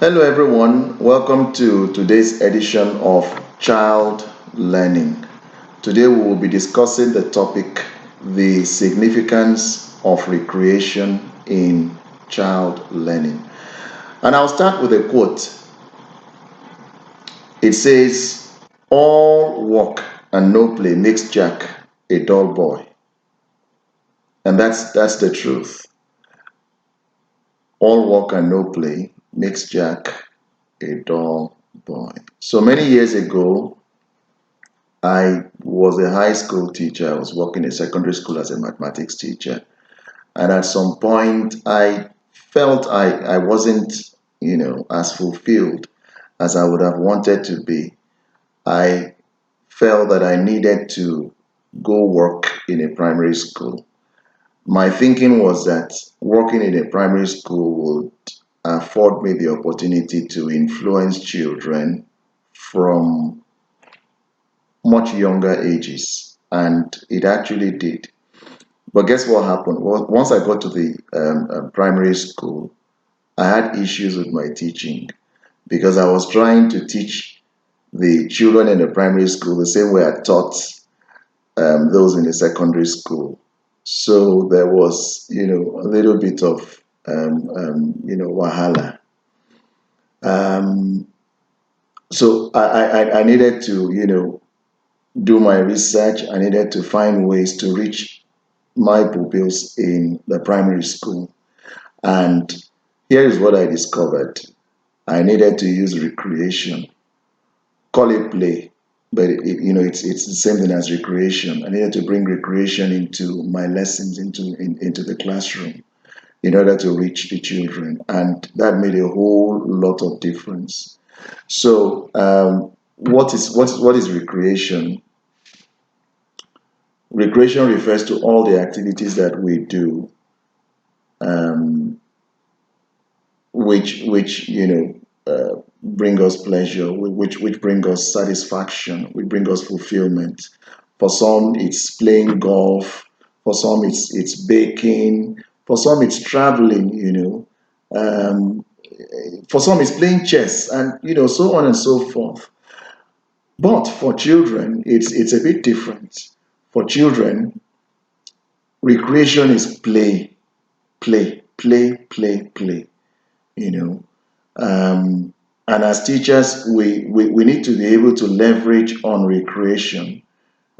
Hello everyone, welcome to today's edition of Child Learning. Today we will be discussing the topic, the significance of recreation in child learning. And I'll start with a quote. It says, "All work and no play makes Jack a dull boy." And that's the truth. All work and no play makes Jack a dull boy. So many years ago, I was a high school teacher. I was working in secondary school as a mathematics teacher. And at some point, I felt I wasn't, as fulfilled as I would have wanted to be. I felt that I needed to go work in a primary school. My thinking was that working in a primary school would afford me the opportunity to influence children from much younger ages, and it actually did. But guess what happened? Well, once I got to the primary school, I had issues with my teaching because I was trying to teach the children in the primary school the same way I taught those in the secondary school. So there was, a little bit of, wahala. Um, so I needed to, do my research. I needed to find ways to reach my pupils in the primary school. And here is what I discovered. I needed to use recreation, call it play, but it's the same thing as recreation. I needed to bring recreation into my lessons, into the classroom in order to reach the children, and that made a whole lot of difference. So, what is recreation? Recreation refers to all the activities that we do, um, which bring us pleasure, which bring us satisfaction, which bring us fulfillment. For some, it's playing golf. For some, it's baking. For some, it's traveling. Um, for some, it's playing chess, and so on and so forth. But for children, it's a bit different. For children, recreation is play, play, play, play, play. You know, and as teachers, we need to be able to leverage on recreation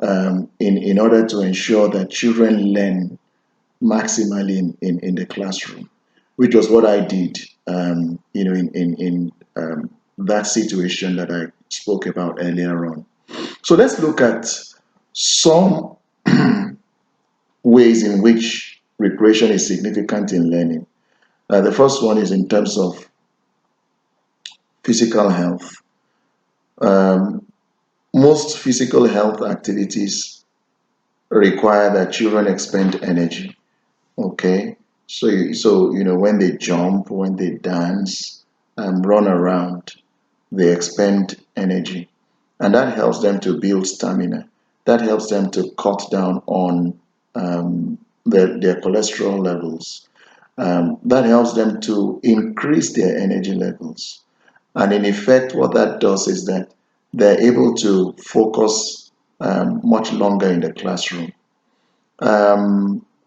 in order to ensure that children learn maximally in the classroom, which was what I did, in that situation that I spoke about earlier on. So let's look at some ways in which recreation is significant in learning. The first one is in terms of physical health. Um, most physical health activities require that children expend energy. Okay, so when they jump, when they dance, run around, they expend energy, and that helps them to build stamina. That helps them to cut down on their cholesterol levels. That helps them to increase their energy levels. And in effect, what that does is that they're able to focus much longer in the classroom.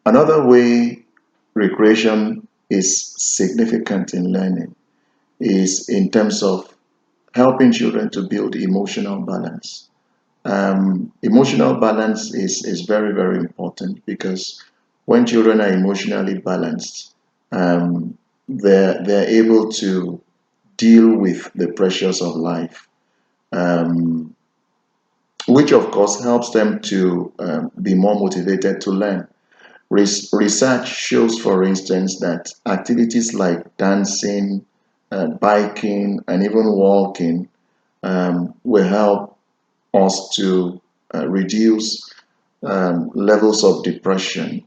Another way recreation is significant in learning is in terms of helping children to build emotional balance. Emotional balance is very, very important because when children are emotionally balanced, they're able to deal with the pressures of life, um, which of course helps them to be more motivated to learn. Research shows, for instance, that activities like dancing, biking, and even walking will help us to reduce levels of depression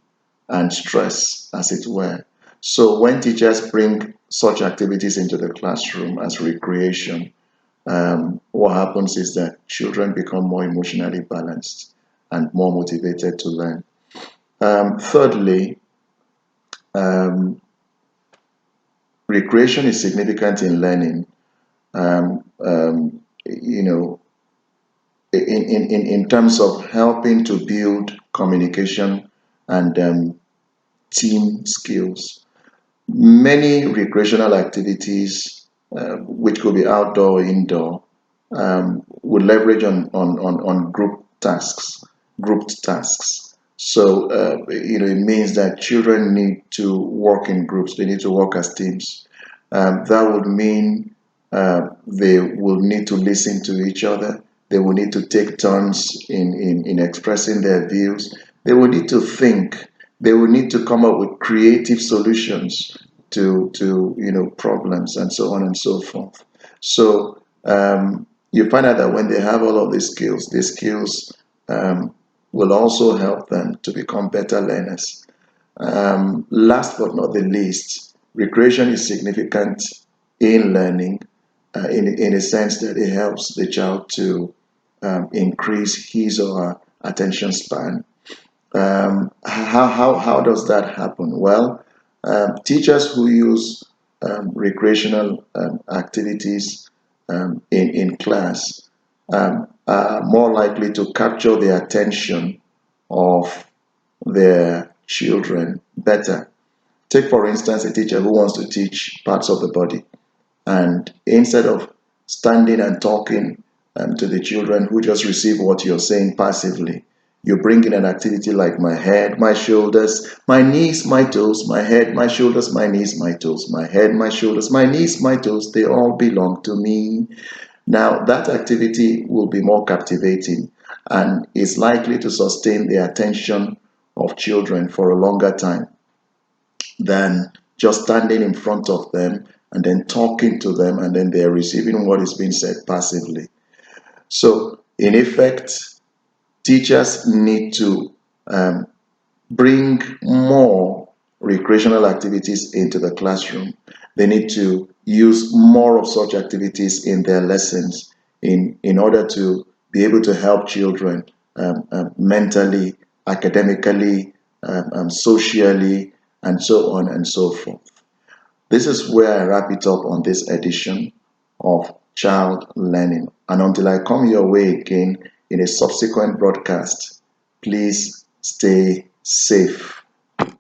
and stress, as it were. So, when teachers bring such activities into the classroom as recreation, what happens is that children become more emotionally balanced and more motivated to learn. Thirdly, um, recreation is significant in learning. You know, in terms of helping to build communication and team skills. Many recreational activities, which could be outdoor or indoor, would leverage on grouped tasks. So, it means that children need to work in groups, they need to work as teams. That would mean they will need to listen to each other, they will need to take turns in expressing their views, they will need to think, they will need to come up with creative solutions to problems and so on and so forth. So you find out that when they have all of these skills will also help them to become better learners. Last but not the least, recreation is significant in learning in a sense that it helps the child to increase his or her attention span. How does that happen? Well, teachers who use recreational activities in class are more likely to capture the attention of their children better. Take, for instance, a teacher who wants to teach parts of the body, and instead of standing and talking to the children who just receive what you're saying passively, you bring in an activity like my head, my shoulders, my knees, my toes, my head, my shoulders, my knees, my toes, my head, my shoulders, my knees, my toes, they all belong to me. Now, that activity will be more captivating and is likely to sustain the attention of children for a longer time than just standing in front of them and then talking to them and then they're receiving what is being said passively. So, in effect, teachers need to bring more recreational activities into the classroom. They need to use more of such activities in their lessons in order to be able to help children mentally, academically, socially, and so on and so forth. This is where I wrap it up on this edition of Child Learning. And until I come your way again in a subsequent broadcast, please stay safe.